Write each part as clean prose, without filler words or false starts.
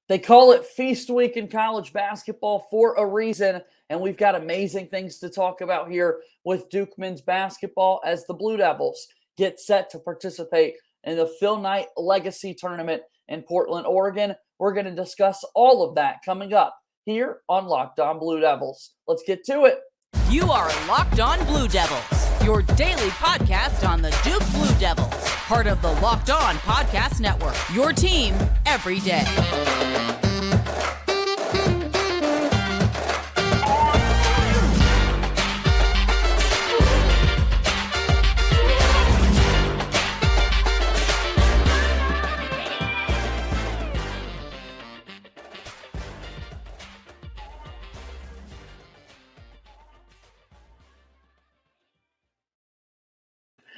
They call it Feast Week in college basketball for a reason, and we've got amazing things to talk about here with Duke men's basketball as the Blue Devils get set to participate in the Phil Knight Legacy Tournament in Portland, Oregon. We're going to discuss all of that coming up here on Locked On Blue Devils. Let's get to it. You are Locked On Blue Devils, your daily podcast on the Duke Blue Devils, part of the Locked On Podcast Network, your team every day.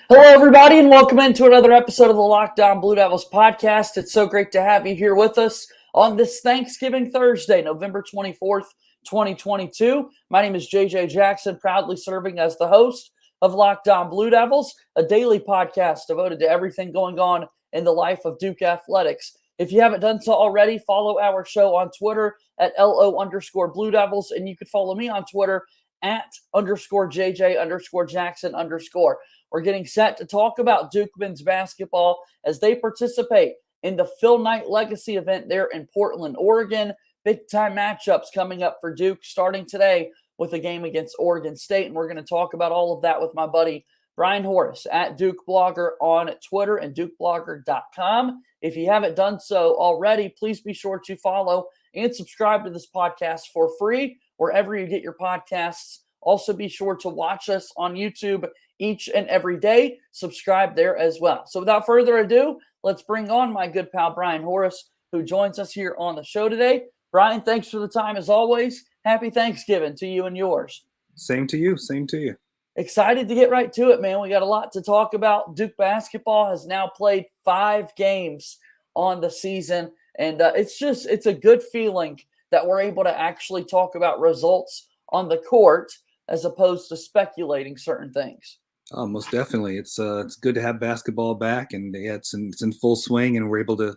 Hello, everybody, and welcome into another episode of the Locked On Blue Devils podcast. It's so great to have you here with us on this Thanksgiving Thursday, November 24th, 2022. My name is JJ Jackson, proudly serving as the host of Locked On Blue Devils, a daily podcast devoted to everything going on in the life of Duke athletics. If you haven't done so already, follow our show on Twitter at LO_Blue Devils, and you can follow me on Twitter at _JJ_Jackson_. We're getting set to talk about Duke men's basketball as they participate in the Phil Knight Legacy event there in Portland, Oregon. Big-time matchups coming up for Duke starting today with a game against Oregon State. And we're going to talk about all of that with my buddy Brian Horace at Duke Blogger on Twitter and DukeBlogger.com. If you haven't done so already, please be sure to follow and subscribe to this podcast for free wherever you get your podcasts. Also, be sure to watch us on YouTube each and every day. Subscribe there as well. So without further ado, let's bring on my good pal Brian Horace, who joins us here on the show today. Brian, thanks for the time as always. Happy Thanksgiving to you and yours. Same to you. Same to you. Excited to get right to it, man. We got a lot to talk about. Duke basketball has now played 5 games on the season, and it's a good feeling that we're able to actually talk about results on the court as opposed to speculating certain things. Oh, most definitely. It's good to have basketball back, and yeah, it's in full swing, and we're able to,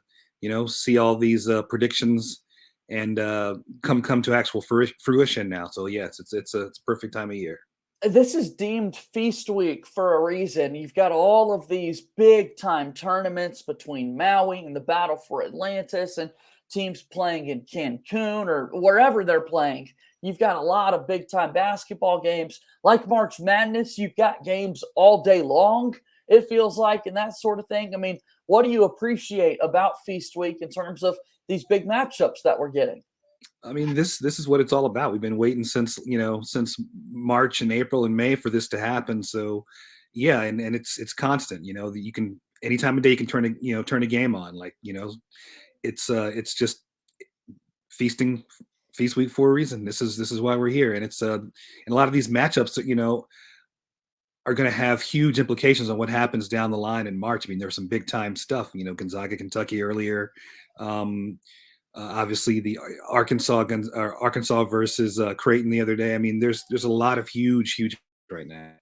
see all these predictions and come to actual fruition now. So yeah, it's a perfect time of year. This is deemed Feast Week for a reason. You've got all of these big time tournaments between Maui and the Battle for Atlantis, and teams playing in Cancun or wherever they're playing. You've got a lot of big-time basketball games. Like March Madness, you've got games all day long, it feels like, and that sort of thing. I mean, what do you appreciate about Feast Week in terms of these big matchups that we're getting? I mean, this is what it's all about. We've been waiting since March and April and May for this to happen. So, yeah, and it's constant. You can any time of day you can turn a game on. It's just feasting. Feast Week for a reason. This is why we're here, and it's and a lot of these matchups are going to have huge implications on what happens down the line in March. I mean, there's some big time stuff. Gonzaga, Kentucky earlier. Obviously, the Arkansas versus Creighton the other day. I mean, there's a lot of huge right now.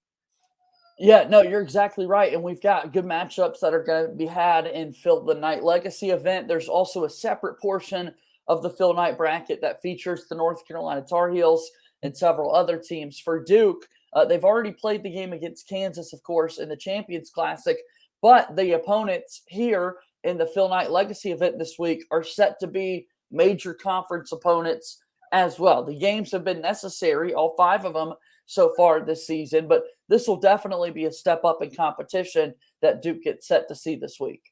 Yeah, no, you're exactly right, and we've got good matchups that are going to be had in Phil the Knight Legacy event. There's also a separate portion of the Phil Knight bracket that features the North Carolina Tar Heels and several other teams. For Duke, they've already played the game against Kansas, of course, in the Champions Classic, but the opponents here in the Phil Knight Legacy event this week are set to be major conference opponents as well. The games have been necessary, all 5 of them so far this season, but this will definitely be a step up in competition that Duke gets set to see this week.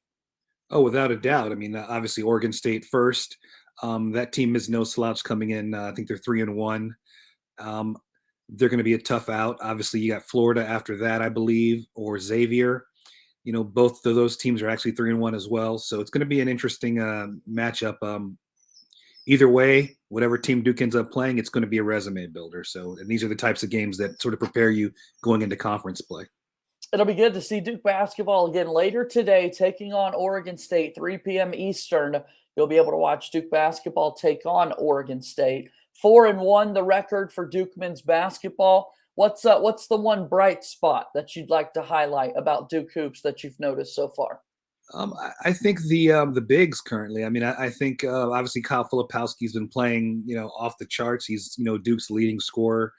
Oh, without a doubt. I mean, obviously Oregon State first. That team is no slouch coming in. I think they're 3-1. They're going to be a tough out. Obviously, you got Florida after that, I believe, or Xavier. Both of those teams are actually 3-1 as well. So it's going to be an interesting matchup. Either way, whatever team Duke ends up playing, it's going to be a resume builder. So, and these are the types of games that sort of prepare you going into conference play. It'll be good to see Duke basketball again later today, taking on Oregon State, 3 p.m. Eastern. You'll be able to watch Duke basketball take on Oregon State. 4-1, the record for Duke men's basketball. What's the one bright spot that you'd like to highlight about Duke hoops that you've noticed so far? I think the bigs currently. I mean, I think obviously Kyle Filipowski's been playing, off the charts. He's Duke's leading scorer.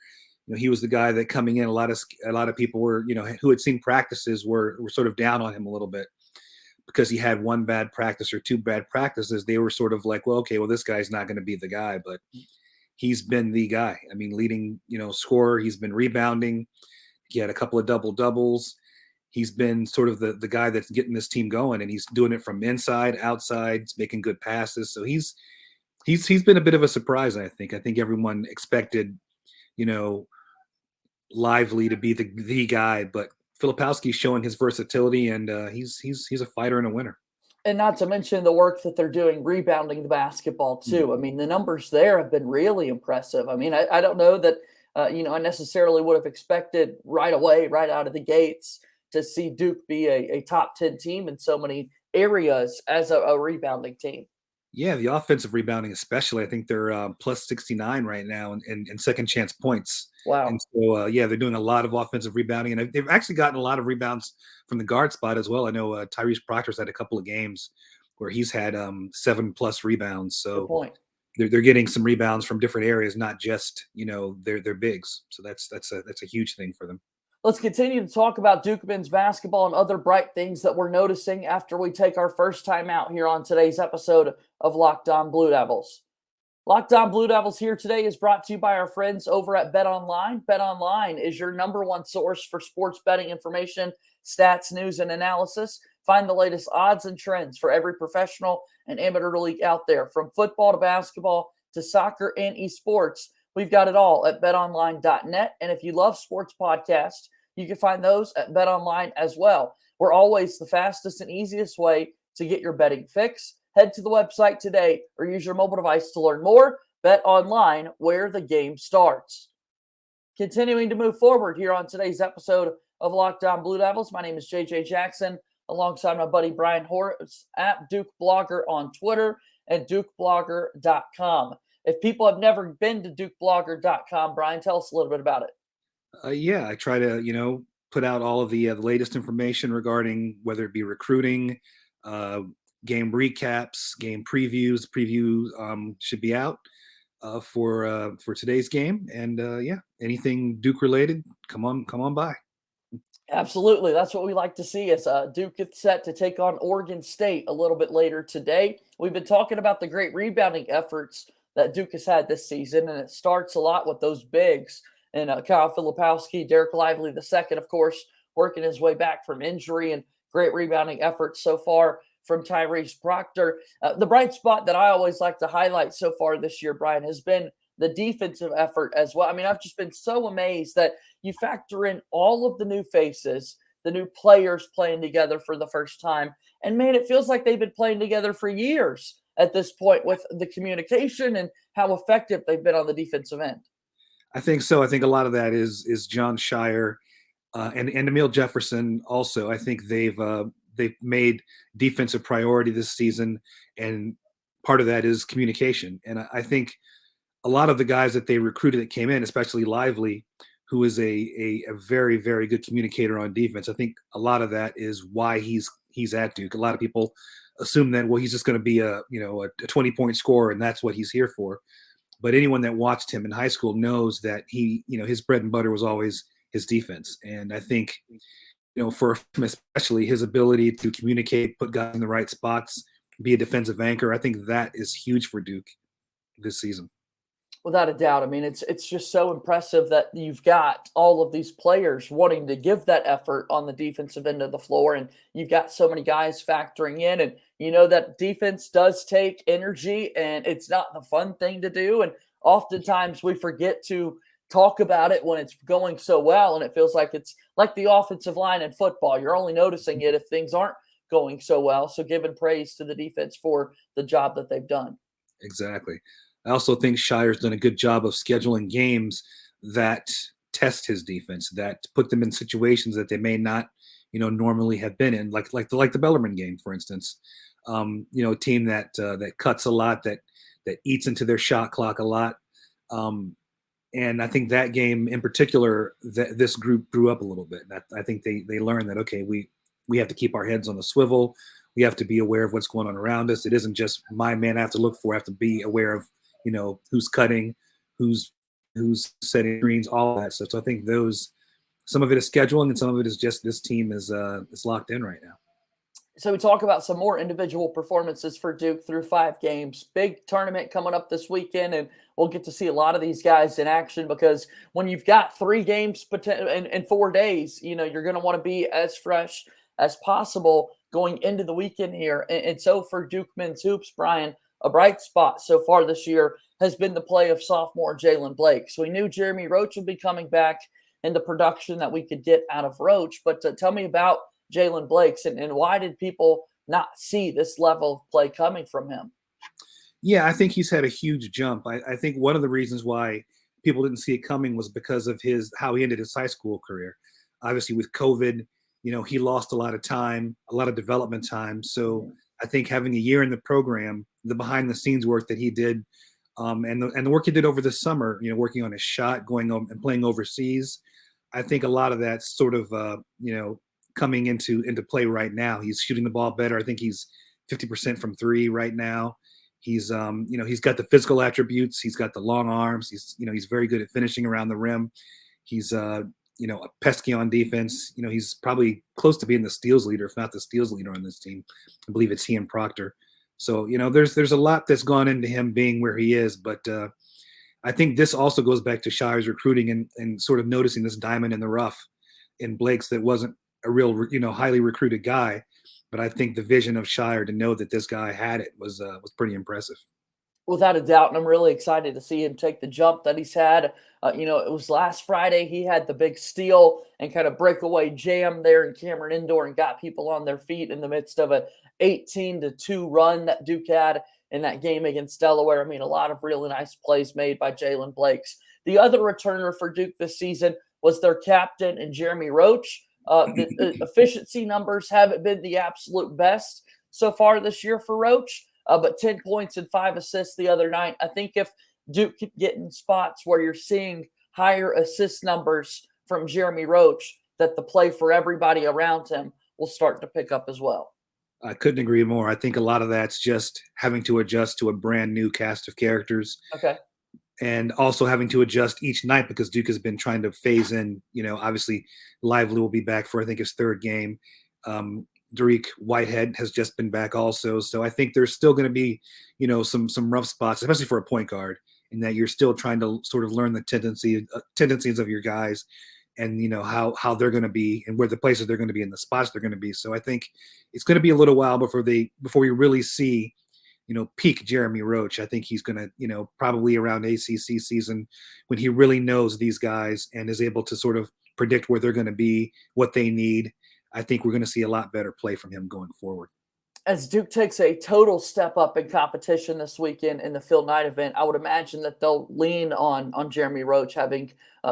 He was the guy that coming in. A lot of people were who had seen practices were sort of down on him a little bit because he had one bad practice or two bad practices. They were sort of like, well, okay, well this guy's not going to be the guy, but he's been the guy. I mean, leading scorer. He's been rebounding. He had a couple of double doubles. He's been sort of the guy that's getting this team going, and he's doing it from inside, outside, making good passes. So he's been a bit of a surprise, I think. I think everyone expected, Lively to be the guy, but Filipowski's showing his versatility, and he's a fighter and a winner. And not to mention the work that they're doing rebounding the basketball too. I mean, the numbers there have been really impressive. I mean, I don't know that I necessarily would have expected right away, right out of the gates, to see Duke be a top 10 team in so many areas as a rebounding team. Yeah, the offensive rebounding especially. I think they're plus 69 right now in second chance points. Wow. And so, they're doing a lot of offensive rebounding. And they've actually gotten a lot of rebounds from the guard spot as well. I know Tyrese Proctor's had a couple of games where he's had 7+ rebounds. So Good point. They're getting some rebounds from different areas, not just, their bigs. So that's a huge thing for them. Let's continue to talk about Duke men's basketball and other bright things that we're noticing after we take our first time out here on today's episode of Locked On Blue Devils. Locked On Blue Devils here today is brought to you by our friends over at BetOnline. BetOnline is your number one source for sports betting information, stats, news, and analysis. Find the latest odds and trends for every professional and amateur league out there, from football to basketball to soccer and esports. We've got it all at betonline.net. And if you love sports podcasts, you can find those at BetOnline as well. We're always the fastest and easiest way to get your betting fix. Head to the website today or use your mobile device to learn more. BetOnline, where the game starts. Continuing to move forward here on today's episode of Locked On Blue Devils, my name is JJ Jackson, alongside my buddy Brian Horace at Duke Blogger on Twitter and DukeBlogger.com. If people have never been to DukeBlogger.com, Brian, tell us a little bit about it. I try to, put out all of the latest information regarding whether it be recruiting, game recaps, game previews. Preview should be out for today's game, and anything Duke related, come on by. Absolutely. That's what we like to see as Duke gets set to take on Oregon State a little bit later today. We've been talking about the great rebounding efforts that Duke has had this season, and it starts a lot with those bigs. And Kyle Filipowski, Derek Lively II, of course, working his way back from injury, and great rebounding efforts so far from Tyrese Proctor. The bright spot that I always like to highlight so far this year, Brian, has been the defensive effort as well. I mean, I've just been so amazed that you factor in all of the new faces, the new players playing together for the first time. And man, it feels like they've been playing together for years at this point with the communication and how effective they've been on the defensive end. I think so. I think a lot of that is John Shire and Emil Jefferson also. I think they've made defense a priority this season, and part of that is communication. And I think a lot of the guys that they recruited that came in, especially Lively, who is a very, very good communicator on defense. I think a lot of that is why he's at Duke. A lot of people assume that, well, he's just going to be a 20-point scorer, and that's what he's here for. But anyone that watched him in high school knows that his bread and butter was always his defense. And I think, for him especially, his ability to communicate, put guys in the right spots, be a defensive anchor, I think that is huge for Duke this season. Without a doubt. I mean, it's just so impressive that you've got all of these players wanting to give that effort on the defensive end of the floor, and you've got so many guys factoring in, and that defense does take energy, and it's not the fun thing to do, and oftentimes we forget to talk about it when it's going so well, and it feels like it's like the offensive line in football. You're only noticing it if things aren't going so well, so giving praise to the defense for the job that they've done. Exactly. I also think Shire's done a good job of scheduling games that test his defense, that put them in situations that they may not, normally have been in, like the Bellarmine game, for instance. A team that cuts a lot, that eats into their shot clock a lot. And I think that game in particular, this group grew up a little bit. I think they learned that, okay, we have to keep our heads on the swivel. We have to be aware of what's going on around us. It isn't just my man I have to look for. I have to be aware of, who's cutting, who's setting screens, all that stuff. So I think some of it is scheduling and some of it is just this team is locked in right now. So we talk about some more individual performances for Duke through 5 games. Big tournament coming up this weekend, and we'll get to see a lot of these guys in action because when you've got 3 games in 4 days, you're going to want to be as fresh as possible going into the weekend here. And so for Duke men's hoops, Brian, a bright spot so far this year has been the play of sophomore Jalen Blake. So we knew Jeremy Roach would be coming back and the production that we could get out of Roach. But tell me about Jalen Blake's and why did people not see this level of play coming from him? Yeah, I think he's had a huge jump. I think one of the reasons why people didn't see it coming was because of how he ended his high school career. Obviously with COVID, he lost a lot of time, a lot of development time. So I think having a year in the program, the behind the scenes work that he did, and the work he did over the summer, working on his shot, going on and playing overseas, I think a lot of that's sort of, coming into play right now. He's shooting the ball better. I think he's 50% from 3 right now. He's, he's got the physical attributes. He's got the long arms. He's very good at finishing around the rim. He's, a pesky on defense. He's probably close to being the steals leader, if not the steals leader on this team. I believe it's he and Proctor. So, there's a lot that's gone into him being where he is. But I think this also goes back to Shire's recruiting and sort of noticing this diamond in the rough in Blake's that wasn't a real, highly recruited guy. But I think the vision of Shire to know that this guy had it was pretty impressive. Without a doubt, and I'm really excited to see him take the jump that he's had. It was last Friday he had the big steal and kind of breakaway jam there in Cameron Indoor and got people on their feet in the midst of a 18-2 run that Duke had in that game against Delaware. I mean, a lot of really nice plays made by Jalen Blakes. The other returner for Duke this season was their captain and Jeremy Roach. The efficiency numbers haven't been the absolute best so far this year for Roach, but 10 points and 5 assists the other night. I think if Duke could get in spots where you're seeing higher assist numbers from Jeremy Roach, that the play for everybody around him will start to pick up as well. I couldn't agree more. I think a lot of that's just having to adjust to a brand new cast of characters. Okay. And also having to adjust each night because Duke has been trying to phase in, obviously Lively will be back for, I think, his 3rd game. Derek Whitehead has just been back also. So I think there's still going to be, some rough spots, especially for a point guard, in that you're still trying to sort of learn the tendencies of your guys and, how they're going to be and where the places they're going to be and the spots they're going to be. So I think it's going to be a little while before we really see, peak Jeremy Roach. I think he's going to, probably around ACC season when he really knows these guys and is able to sort of predict where they're going to be, what they need. I think we're going to see a lot better play from him going forward. As Duke takes a total step up in competition this weekend in the Phil Knight event, I would imagine that they'll lean on Jeremy Roach having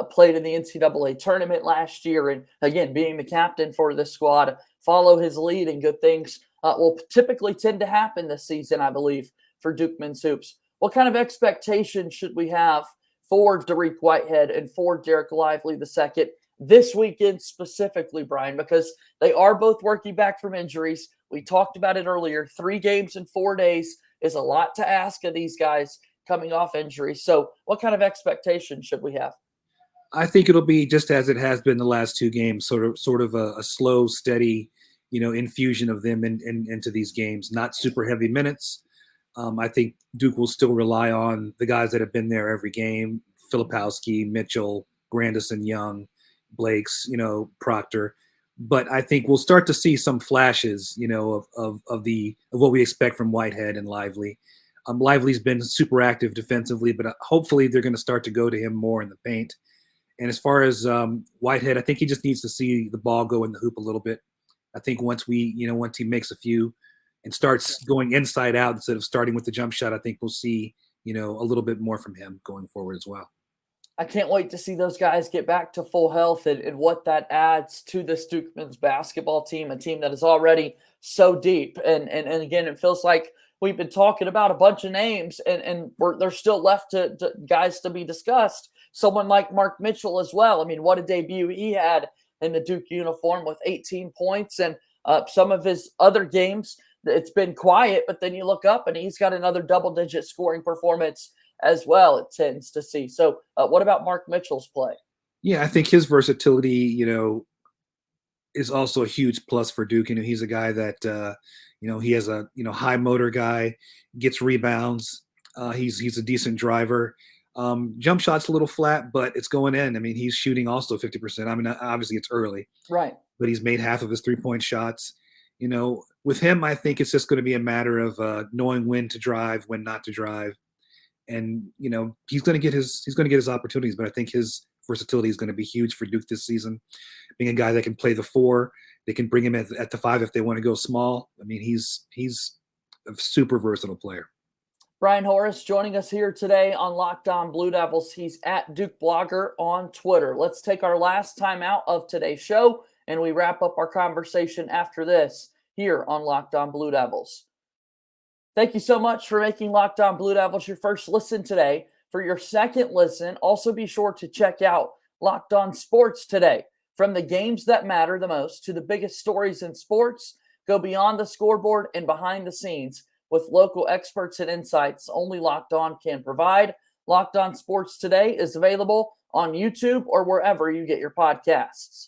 played in the NCAA tournament last year and, again, being the captain for this squad, follow his lead, and good things will typically tend to happen this season, I believe, for Duke men's hoops. What kind of expectations should we have for Derek Whitehead and for Derek Lively II this weekend specifically, Brian, because they are both working back from injuries? We talked about it earlier. 3 games in 4 days is a lot to ask of these guys coming off injuries. So what kind of expectations should we have? I think it'll be just as it has been the last 2 games, sort of a slow, steady, infusion of them into these games, not super heavy minutes. I think Duke will still rely on the guys that have been there every game: Filipowski, Mitchell, Grandison, Young, Blakes, Proctor. But I think we'll start to see some flashes, of what we expect from Whitehead and Lively. Lively's been super active defensively, but hopefully they're going to start to go to him more in the paint. And as far as Whitehead, I think he just needs to see the ball go in the hoop a little bit. I think once he makes a few and starts going inside out instead of starting with the jump shot, I think we'll see, a little bit more from him going forward as well. I can't wait to see those guys get back to full health and what that adds to this Duke men's basketball team, a team that is already so deep. And again, it feels like we've been talking about a bunch of names and there's still left to guys to be discussed. Someone like Mark Mitchell as well. I mean, what a debut he had in the Duke uniform with 18 points and some of his other games it's been quiet, but then you look up and he's got another double-digit scoring performance as well, it tends to see. So what about Mark Mitchell's play? Yeah, I think his versatility, is also a huge plus for Duke. He's a guy that, he has a, high motor guy, gets rebounds. He's a decent driver. Jump shot's a little flat, but it's going in. I mean, he's shooting also 50%. I mean, obviously it's early, Right. but he's made half of his 3-point shots. With him, I think it's just going to be a matter of knowing when to drive, when not to drive. And, he's going to get his opportunities, but I think his versatility is going to be huge for Duke this season. Being a guy that can play the 4, they can bring him at the 5 if they want to go small. I mean, he's a super versatile player. Brian Horace joining us here today on Locked On Blue Devils. He's at Duke Blogger on Twitter. Let's take our last time out of today's show, and we wrap up our conversation after this here on Locked On Blue Devils. Thank you so much for making Locked On Blue Devils your first listen today. For your second listen, also be sure to check out Locked On Sports today. From the games that matter the most to the biggest stories in sports, go beyond the scoreboard and behind the scenes with local experts and insights only Locked On can provide. Locked On Sports Today is available on YouTube or wherever you get your podcasts.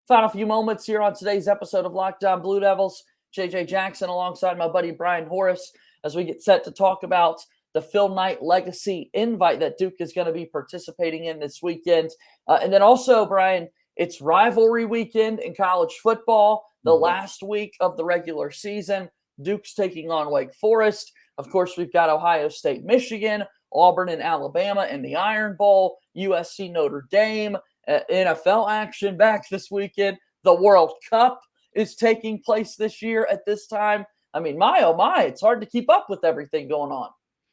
Final few moments here on today's episode of Locked On Blue Devils. JJ Jackson alongside my buddy Brian Horace as we get set to talk about the Phil Knight Legacy Invite that Duke is going to be participating in this weekend. And then also, Brian, it's rivalry weekend in college football, the last week of the regular season. Duke's taking on Wake Forest. Of course, we've got Ohio State, Michigan, Auburn and Alabama in the Iron Bowl, USC Notre Dame, NFL action back this weekend. The World Cup is taking place this year at this time. I mean, my, oh my, it's hard to keep up with everything going on.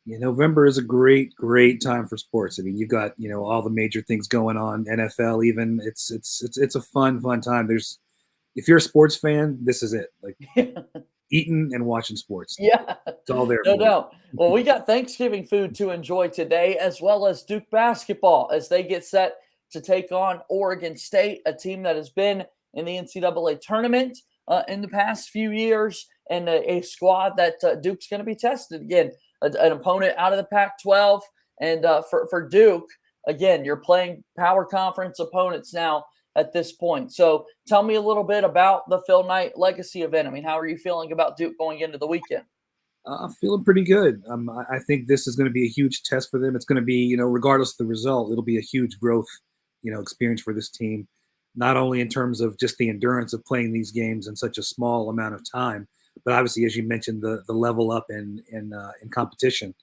Yeah, November is a great time for sports. I mean, you've got, all the major things going on, NFL even. It's a fun time. If you're a sports fan, this is it. Like eating and watching sports. Yeah. It's all there. No doubt. Well, we got Thanksgiving food to enjoy today, as well as Duke basketball as they get set to take on Oregon State, a team that has been in the NCAA tournament in the past few years, and a squad that Duke's going to be tested again. An opponent out of the Pac-12, and for Duke, again, you're playing power conference opponents now at this point. So tell me a little bit about the Phil Knight Legacy event. I mean, how are you feeling about Duke going into the weekend? I'm feeling pretty good. I think this is going to be a huge test for them. It's going to be, regardless of the result, it'll be a huge growth, experience for this team, not only in terms of just the endurance of playing these games in such a small amount of time, but obviously, as you mentioned, the level up in competition.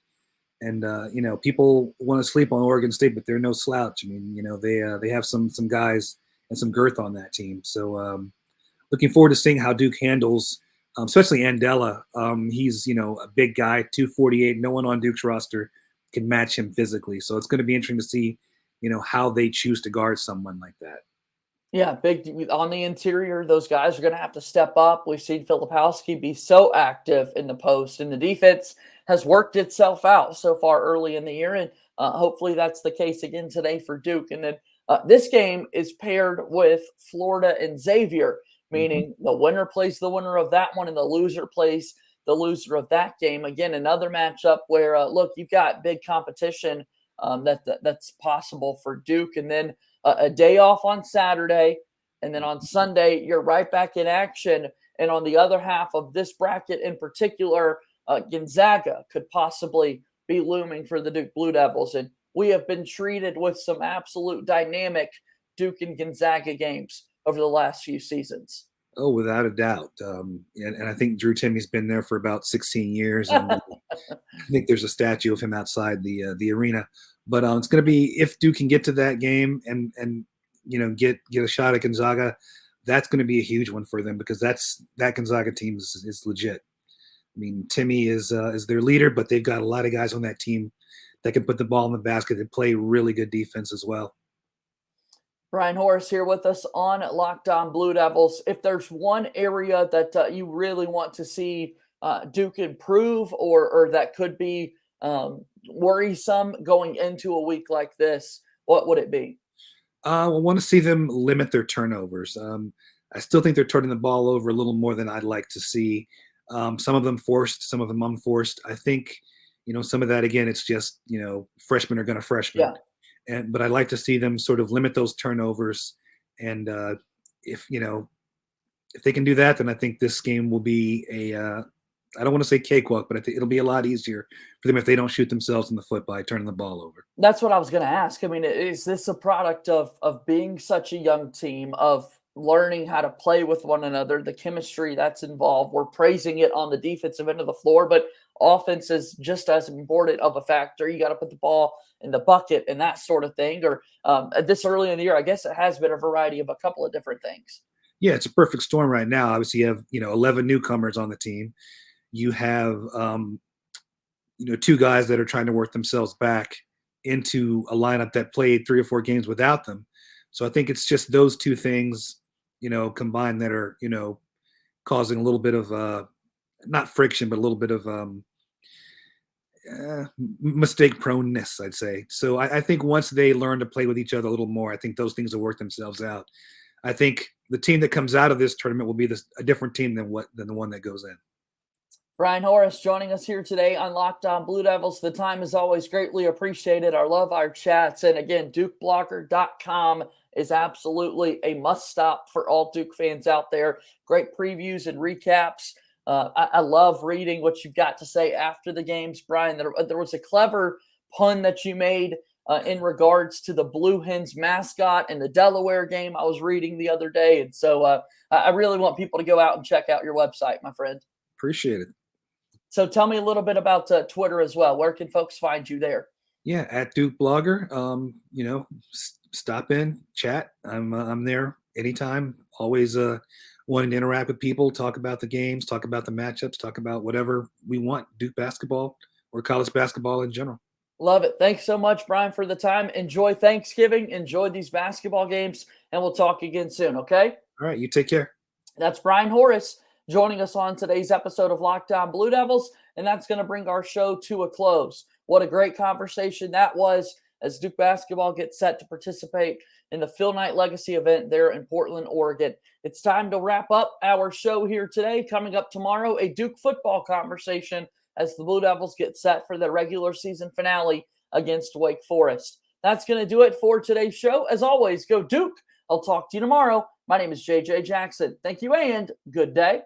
And people want to sleep on Oregon State, but they're no slouch. I mean, they have some guys and some girth on that team. So looking forward to seeing how Duke handles, especially Andela. He's a big guy, 248. No one on Duke's roster can match him physically. So it's going to be interesting to see, how they choose to guard someone like that. Yeah, big on the interior. Those guys are going to have to step up. We've seen Filipowski be so active in the post, and the defense has worked itself out so far early in the year, and hopefully that's the case again today for Duke. And then this game is paired with Florida and Xavier, meaning the winner plays the winner of that one, and the loser plays the loser of that game. Again, another matchup where, look, you've got big competition that's possible for Duke, and then a day off on Saturday, and then on Sunday, you're right back in action. And on the other half of this bracket in particular, Gonzaga could possibly be looming for the Duke Blue Devils. And we have been treated with some absolute dynamic Duke and Gonzaga games over the last few seasons. Oh, without a doubt. And I think Drew Timme's been there for about 16 years. And I think there's a statue of him outside the arena. But it's going to be, if Duke can get to that game and get a shot at Gonzaga, that's going to be a huge one for them, because that Gonzaga team is legit. I mean, Timme is their leader, but they've got a lot of guys on that team that can put the ball in the basket and play really good defense as well. Brian Horace here with us on Locked On Blue Devils. If there's one area that you really want to see Duke improve, or that could be worrisome going into a week like this, what would it be? I want to see them limit their turnovers. I still think they're turning the ball over a little more than I'd like to see. Some of them forced, some of them unforced. I think, some of that, again, it's just, freshmen are going to freshmen. Yeah. But I'd like to see them sort of limit those turnovers. And if they can do that, then I think this game will be I don't want to say cakewalk, but I think it'll be a lot easier for them if they don't shoot themselves in the foot by turning the ball over. That's what I was going to ask. I mean, is this a product of being such a young team, of learning how to play with one another, the chemistry that's involved? We're praising it on the defensive end of the floor, but offense is just as important of a factor. You got to put the ball in the bucket and that sort of thing. Or this early in the year, I guess it has been a variety of a couple of different things. Yeah, it's a perfect storm right now. Obviously, you have 11 newcomers on the team. You have 2 guys that are trying to work themselves back into a lineup that played 3 or 4 games without them. So I think it's just those 2 things, combined that are, causing a little bit of not friction, but a little bit of mistake proneness, I'd say. So I think once they learn to play with each other a little more, I think those things will work themselves out. I think the team that comes out of this tournament will be a different team than the one that goes in. Brian Horace joining us here today on Locked On Blue Devils. The time is always greatly appreciated. I love our chats. And again, DukeBlogger.com is absolutely a must-stop for all Duke fans out there. Great previews and recaps. I love reading what you've got to say after the games. Brian, there was a clever pun that you made in regards to the Blue Hens mascot in the Delaware game I was reading the other day. And so I really want people to go out and check out your website, my friend. Appreciate it. So tell me a little bit about Twitter as well. Where can folks find you there? Yeah, at Duke Blogger. Stop in, chat. I'm there anytime. Always wanting to interact with people, talk about the games, talk about the matchups, talk about whatever we want, Duke basketball or college basketball in general. Love it. Thanks so much, Brian, for the time. Enjoy Thanksgiving. Enjoy these basketball games, and we'll talk again soon, okay? All right, you take care. That's Brian Horace joining us on today's episode of Locked On Blue Devils, and that's going to bring our show to a close. What a great conversation that was as Duke basketball gets set to participate in the Phil Knight Legacy event there in Portland, Oregon. It's time to wrap up our show here today. Coming up tomorrow, a Duke football conversation as the Blue Devils get set for the regular season finale against Wake Forest. That's going to do it for today's show. As always, go Duke. I'll talk to you tomorrow. My name is JJ Jackson. Thank you and good day.